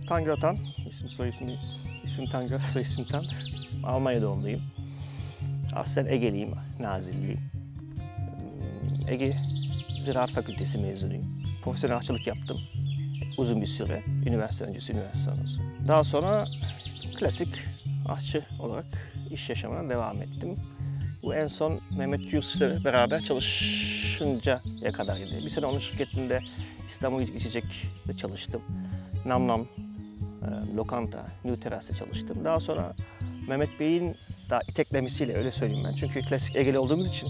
Tangö Tan, isim Tangö, soy isim Tan. Almanya doğumluyum. Aslen Ege'liyim, Nazilliyim. Ege Ziraat Fakültesi mezunuyum. Profesyonel aşçılık yaptım uzun bir süre, üniversite öncesi, üniversite sonrası. Daha sonra klasik aşçı olarak iş yaşamına devam ettim. Bu en son Mehmet Gürses'le beraber çalışıncaya kadarıydı. Bir sene onun şirketinde İstanbul İçecek'te çalıştım. Nam Nam lokanta, New Terrace'te çalıştım. Daha sonra Mehmet Bey'in daha iteklemesiyle, öyle söyleyeyim ben. Çünkü klasik Ege'li olduğumuz için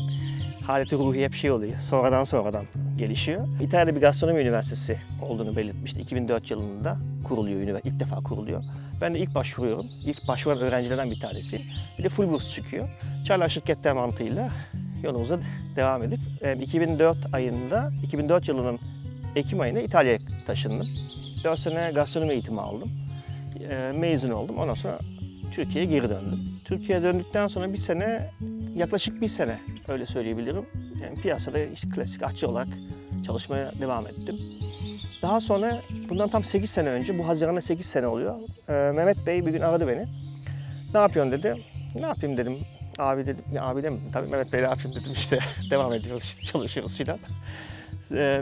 haleti ruhi hep şey oluyor, sonradan gelişiyor. İtalya'da bir gastronomi üniversitesi olduğunu belirtmişti. 2004 yılında kuruluyor, ilk defa kuruluyor. Ben de ilk başvuruyorum. İlk başvuran öğrencilerden bir tanesi. Bir de full burs çıkıyor. Çaylar şirketler mantığıyla yolumuza devam edip 2004 yılının Ekim ayında İtalya'ya taşındım. 4 sene gastronomi eğitimi aldım. Mezun oldum. Ondan sonra Türkiye'ye geri döndüm. Türkiye'ye döndükten sonra yaklaşık bir sene öyle söyleyebilirim. Yani piyasada işte klasik aşçı olarak çalışmaya devam ettim. Daha sonra bundan tam 8 sene önce, bu Haziran'da 8 sene oluyor. Mehmet Bey bir gün aradı beni. Ne yapıyorsun dedi. Ne yapayım dedim. Abi dedim. Ya abi demedim tabii. Mehmet Bey ne yapayım dedim işte. Devam ediyoruz işte, çalışıyoruz filan.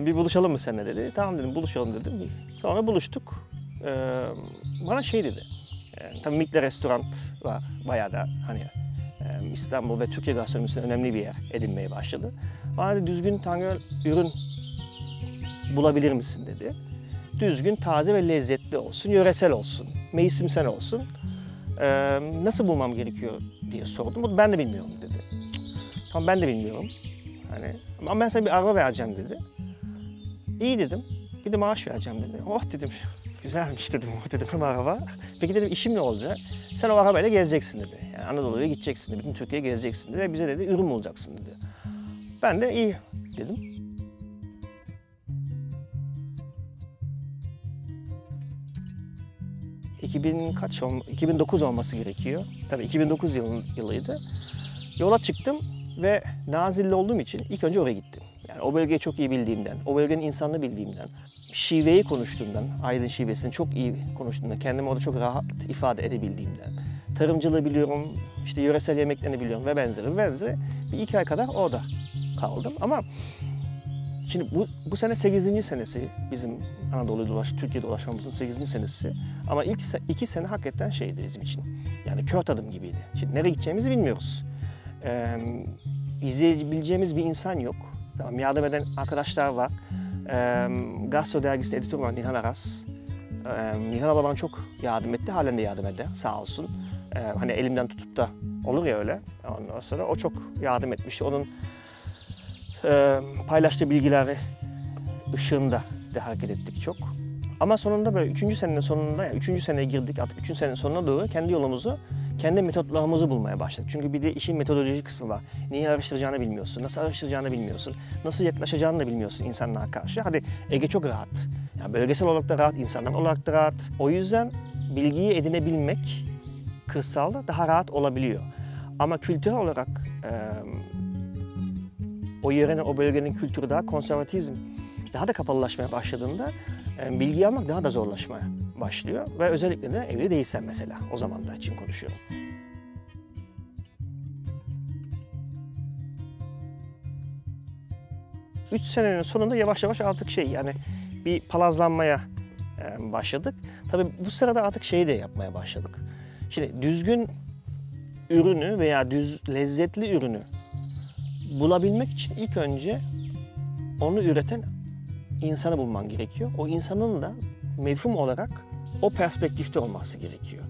Bir buluşalım mı seninle dedi. Tamam dedim, buluşalım dedim. Sonra buluştuk. Bana şey dedi. Tabii Mikle restoran var. Bayağı da hani İstanbul ve Türkiye gastronomisinde önemli bir yer edinmeye başladı. Bana dedi, düzgün tangö ürün bulabilir misin dedi. Düzgün, taze ve lezzetli olsun, yöresel olsun, mevsimsel olsun. Nasıl bulmam gerekiyor diye sordum. Ben de bilmiyorum dedi. Tamam, ben de bilmiyorum. Hani, ama ben sana bir araba vereceğim dedi. İyi dedim. Bir de maaş vereceğim dedi. Oh dedim. Güzelmiş dedim, o dedim araba. Peki dedim, işim ne olacak? Sen o arabayla gezeceksin dedi. Yani Anadolu'ya gideceksin dedi, bütün Türkiye'ye gezeceksin dedi ve bize dedi ürün bulacaksın dedi. Ben de iyi dedim. Kaç 2009 olması gerekiyor. Tabii 2009 yılıydı. Yola çıktım ve Nazilli olduğum için ilk önce oraya gittim. Yani o bölgeyi çok iyi bildiğimden, o bölgenin insanını bildiğimden, şiveyi konuştuğumdan, Aydın şivesini çok iyi konuştuğumdan, kendimi orada çok rahat ifade edebildiğimden, tarımcılığı biliyorum, işte yöresel yemeklerini biliyorum ve benzeri. Bir 2 ay kadar orada kaldım. Ama şimdi bu sene 8. senesi bizim Türkiye dolaşmamızın 8. senesi. Ama ilk 2 sene hakikaten şeydi bizim için. Yani kör tadım gibiydi. Şimdi nereye gideceğimizi bilmiyoruz. İzleyebileceğimiz bir insan yok. Tamam, yardım eden arkadaşlar var. Gastro dergisinde editör olan Nilhan Aras. Nilhan abla bana çok yardım etti, halen de yardım eder sağ olsun. Hani elimden tutup da olur ya öyle. Ondan sonra o çok yardım etmişti. Onun paylaştığı bilgileri ışığında da hareket ettik çok. Ama sonunda böyle 3. senenin sonunda, yani 3. seneye girdik artık, 3. senenin sonuna doğru kendi yolumuzu, kendi metotlarımızı bulmaya başladık. Çünkü bir de işin metodoloji kısmı var. Neyi araştıracağını bilmiyorsun, nasıl araştıracağını bilmiyorsun, nasıl yaklaşacağını da bilmiyorsun insanlara karşı. Hadi Ege çok rahat, yani bölgesel olarak da rahat, insanlar olarak da rahat. O yüzden bilgiyi edinebilmek kırsalda daha rahat olabiliyor. Ama kültürel olarak o yörenin, o bölgenin kültürü daha konservatizm, daha da kapalılaşmaya başladığında bilgi almak daha da zorlaşmaya başlıyor. Ve özellikle de evli değilsen mesela, o zaman da için konuşuyorum. Üç senenin sonunda yavaş yavaş artık yani bir palazlanmaya başladık. Tabii bu sırada artık şeyi de yapmaya başladık. Şimdi düzgün ürünü veya lezzetli ürünü bulabilmek için ilk önce onu üreten insanı bulman gerekiyor. O insanın da mefhum olarak o perspektifte olması gerekiyor.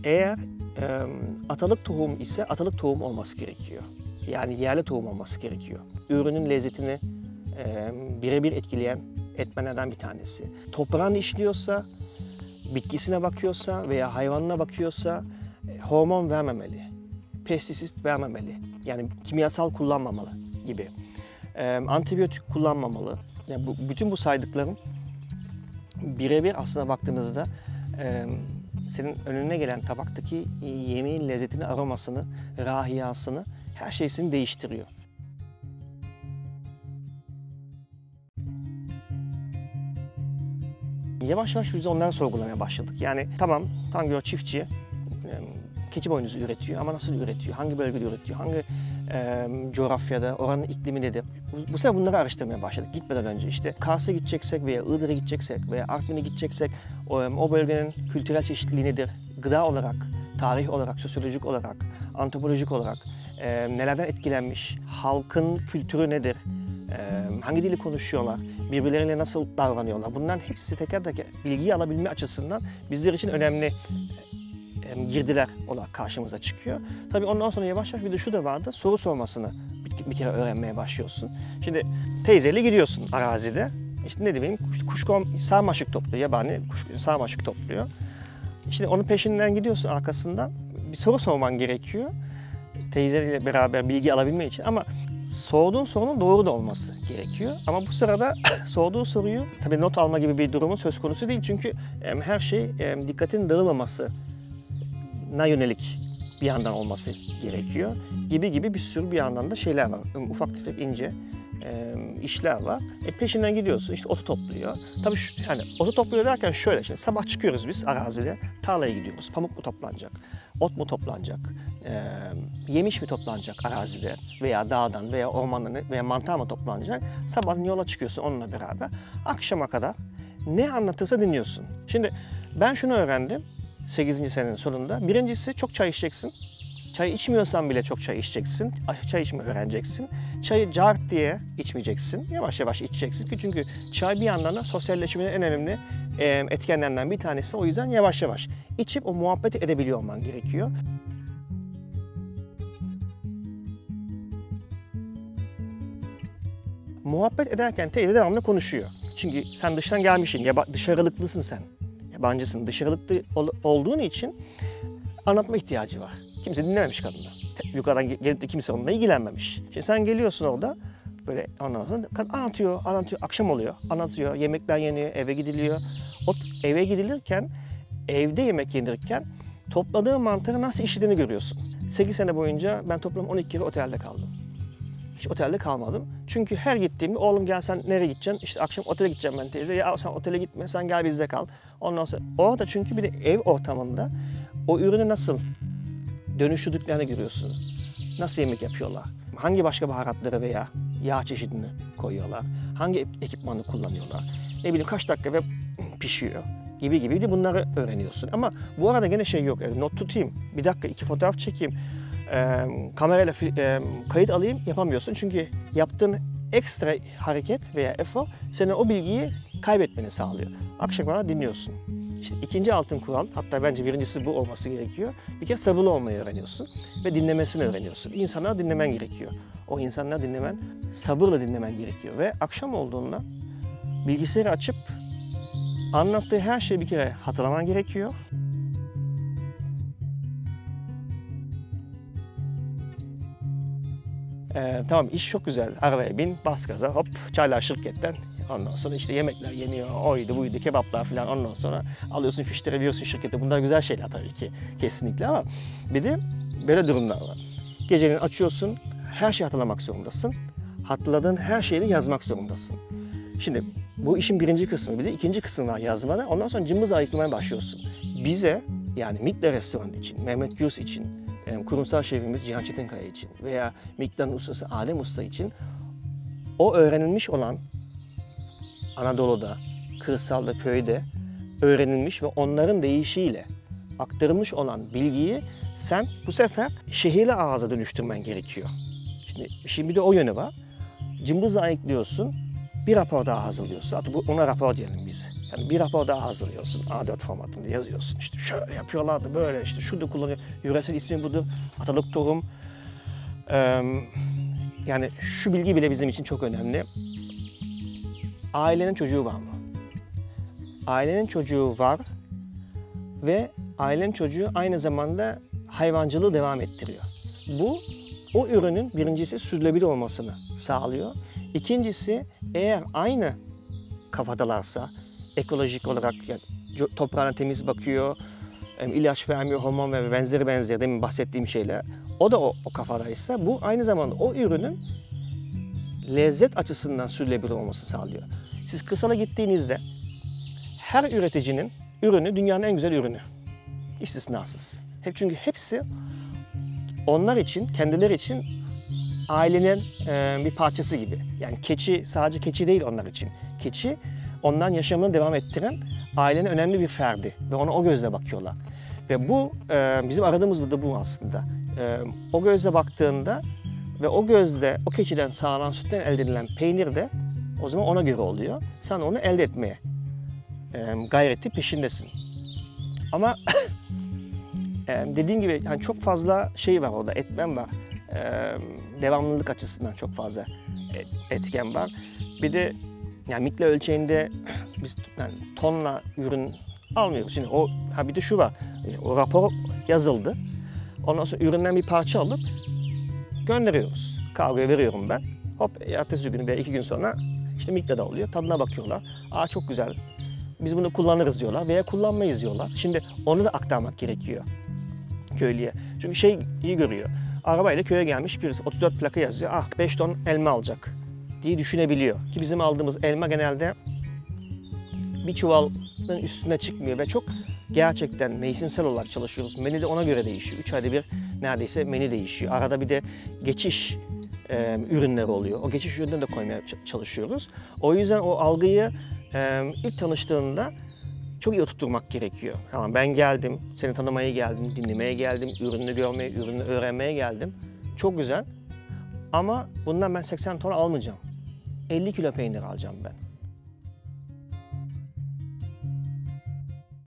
Eğer atalık tohum ise atalık tohum olması gerekiyor. Yani yerli tohum olması gerekiyor. Ürünün lezzetini birebir etkileyen etmenlerden bir tanesi. Toprağını işliyorsa, bitkisine bakıyorsa veya hayvanına bakıyorsa hormon vermemeli, pestisit vermemeli. Yani kimyasal kullanmamalı gibi. Antibiyotik kullanmamalı. Yani bütün bu saydıklarım birebir aslında baktığınızda senin önüne gelen tabaktaki yemeğin lezzetini, aromasını, rahiyasını, her şeysini değiştiriyor. Yavaş yavaş biz onları sorgulamaya başladık. Yani tamam Tangöre çiftçi keçi boynuzu üretiyor ama nasıl üretiyor? Hangi bölgede üretiyor? Hangi coğrafyada, oranın iklimi nedir? Bu sefer bunları araştırmaya başladık gitmeden önce. İşte Kars'a gideceksek veya Iğdır'a gideceksek veya Artvin'e gideceksek o bölgenin kültürel çeşitliliği nedir? Gıda olarak, tarih olarak, sosyolojik olarak, antropolojik olarak nelerden etkilenmiş? Halkın kültürü nedir? Hangi dili konuşuyorlar? Birbirleriyle nasıl davranıyorlar? Bunların hepsi teker teker bilgiyi alabilme açısından bizler için önemli girdiler olarak karşımıza çıkıyor. Tabii ondan sonra yavaş yavaş bir de şu da vardı, soru sormasını bir kere öğrenmeye başlıyorsun. Şimdi teyzeyle gidiyorsun arazide, işte ne diyeyim, kuşkon sarmaşık topluyor, yabani sarmaşık topluyor. Şimdi onun peşinden gidiyorsun, arkasından bir soru sorman gerekiyor. Teyzeyle beraber bilgi alabilmek için ama sorduğun sorunun doğru da olması gerekiyor. Ama bu sırada sorduğu soruyu tabii not alma gibi bir durumun söz konusu değil. Çünkü her şey dikkatin dağılmaması yönelik bir yandan olması gerekiyor. Gibi bir sürü bir yandan da şeyler var. Ufak tefek ince işler var. Peşinden gidiyorsun, işte otu topluyor. Tabii yani otu topluyor derken şöyle, şimdi sabah çıkıyoruz biz arazide, tarlaya gidiyoruz. Pamuk mu toplanacak, ot mu toplanacak, yemiş mi toplanacak arazide veya dağdan veya ormandan veya mantar mı toplanacak. Sabahın yola çıkıyorsun onunla beraber. Akşama kadar ne anlatırsa dinliyorsun. Şimdi ben şunu öğrendim 8. senenin sonunda. Birincisi çok çay içeceksin. Çay içmiyorsan bile çok çay içeceksin. Çay içmeyi öğreneceksin. Çayı cart diye içmeyeceksin. Yavaş yavaş içeceksin. Çünkü çay bir yandan da sosyalleşmenin en önemli etkenlerinden bir tanesi. O yüzden yavaş yavaş içip o muhabbeti edebiliyor olman gerekiyor. Muhabbet ederken teyze devamlı konuşuyor. Çünkü sen dıştan gelmişsin, dışarılıklısın sen. Yabancısın, dışarılıklı olduğun için anlatma ihtiyacı var. Kimse dinlememiş kadını. Yukarıdan gelip de kimse onunla ilgilenmemiş. Şimdi sen geliyorsun orada, böyle anlatıyor. Akşam oluyor, anlatıyor. Yemekler yeniyor, eve gidiliyor. Eve gidilirken, evde yemek yenirken topladığı mantarı nasıl işlediğini görüyorsun. 8 sene boyunca ben toplam 12 kere otelde kaldım. Hiç otelde kalmadım. Çünkü her gittiğimde oğlum gel sen nereye gideceksin? İşte akşam otele gideceğim ben teyze. Ya sen otele gitme, sen gel bizde kal. Ondan sonra orada çünkü bir de ev ortamında o ürünü nasıl dönüştürdüklerini görüyorsunuz. Nasıl yemek yapıyorlar? Hangi başka baharatları veya yağ çeşidini koyuyorlar? Hangi ekipmanı kullanıyorlar? Ne bileyim kaç dakika ve pişiyor gibi de bunları öğreniyorsun. Ama bu arada gene şey yok. Not tutayım, bir dakika 2 fotoğraf çekeyim, kamerayla kayıt alayım yapamıyorsun. Çünkü yaptığın ekstra hareket veya efor senin o bilgiyi kaybetmeni sağlıyor. Akşam kadar dinliyorsun. İşte ikinci altın kural, hatta bence birincisi bu olması gerekiyor. Bir kere sabırlı olmayı öğreniyorsun ve dinlemesini öğreniyorsun. İnsanları dinlemen gerekiyor. O insanları dinlemen, sabırla dinlemen gerekiyor. Ve akşam olduğunda bilgisayarı açıp anlattığı her şeyi bir kere hatırlaman gerekiyor. Tamam iş çok güzel. Arabaya bin, bas gaza, hop çaylar şirketten. Ondan sonra işte yemekler yeniyor, oydu buydu, kebaplar falan. Ondan sonra alıyorsun fişleri veriyorsun şirkete. Bunlar güzel şeyler tabii ki kesinlikle ama bir de böyle durumlar var. Gecenin açıyorsun, her şeyi hatırlamak zorundasın. Hatırladığın her şeyi de yazmak zorundasın. Şimdi bu işin birinci kısmı, bir de ikinci kısmı var yazmada. Ondan sonra cımbız ayıklamaya başlıyorsun. Bize yani Mikler Restoran için, Mehmet Gürs için, kurumsal şefimiz Cihan Çetinkaya için veya Miktar'ın ustası Adem Usta için o öğrenilmiş olan Anadolu'da, kırsalda, köyde öğrenilmiş ve onların deyişiyle aktarılmış olan bilgiyi sen bu sefer şehirli ağza dönüştürmen gerekiyor. Şimdi bir de o yönü var. Cımbızla ayıklıyorsun, bir rapor daha hazırlıyorsun. Hatta ona rapor diyelim biz. Yani bir rapor daha hazırlıyorsun. A4 formatında yazıyorsun. İşte şöyle yapıyorlardı, böyle işte şurada kullanıyor. Yöresel ismi budur. Atalık tohum. Yani şu bilgi bile bizim için çok önemli. Ailenin çocuğu var mı? Ailenin çocuğu var ve ailenin çocuğu aynı zamanda hayvancılığı devam ettiriyor. Bu o ürünün birincisi sürdürülebilir olmasını sağlıyor. İkincisi eğer aynı kafadalarsa ekolojik olarak yani toprağına temiz bakıyor, ilaç vermiyor, hormon ve benzeri demin bahsettiğim şeyler. O da o kafadaysa bu aynı zamanda o ürünün lezzet açısından sürdürülebilir olması sağlıyor. Siz kırsala gittiğinizde her üreticinin ürünü dünyanın en güzel ürünü. İstisnasız. Çünkü hepsi onlar için, kendileri için ailenin bir parçası gibi. Yani keçi sadece keçi değil onlar için. Keçi ondan yaşamını devam ettiren ailenin önemli bir ferdi ve ona o gözle bakıyorlar. Ve bu bizim aradığımız da bu aslında. O gözle baktığında ve o gözle o keçiden sağlanan sütten elde edilen peynir de o zaman ona göre oluyor. Sen onu elde etmeye gayreti peşindesin. Ama dediğim gibi yani çok fazla şey var orada, etmen var. Devamlılık açısından çok fazla etken var. Bir de yani mikro ölçeğinde biz yani tonla ürün almıyoruz. Şimdi bir de şu var, o rapor yazıldı. Ondan sonra üründen bir parça alıp gönderiyoruz. Kargoya veriyorum ben. Hop ertesi gün veya 2 gün sonra işte mikroda oluyor. Tadına bakıyorlar. Çok güzel. Biz bunu kullanırız diyorlar veya kullanmayız diyorlar. Şimdi onu da aktarmak gerekiyor köylüye. Çünkü iyi görüyor. Arabayla köye gelmiş birisi 34 plaka yazıyor. 5 ton elma alacak diye düşünebiliyor. Ki bizim aldığımız elma genelde bir çuvalın üstüne çıkmıyor ve çok gerçekten mevsimsel olarak çalışıyoruz. Menü de ona göre değişiyor. 3 ayda bir neredeyse menü değişiyor. Arada bir de geçiş ürünler oluyor. O geçiş ürünlerini de koymaya çalışıyoruz. O yüzden o algıyı ilk tanıştığında çok iyi oturtturmak gerekiyor. Tamam, ben geldim, seni tanımaya geldim, dinlemeye geldim, ürünü görmeye, ürünü öğrenmeye geldim. Çok güzel. Ama bundan ben 80 ton almayacağım. 50 kilo peynir alacağım ben.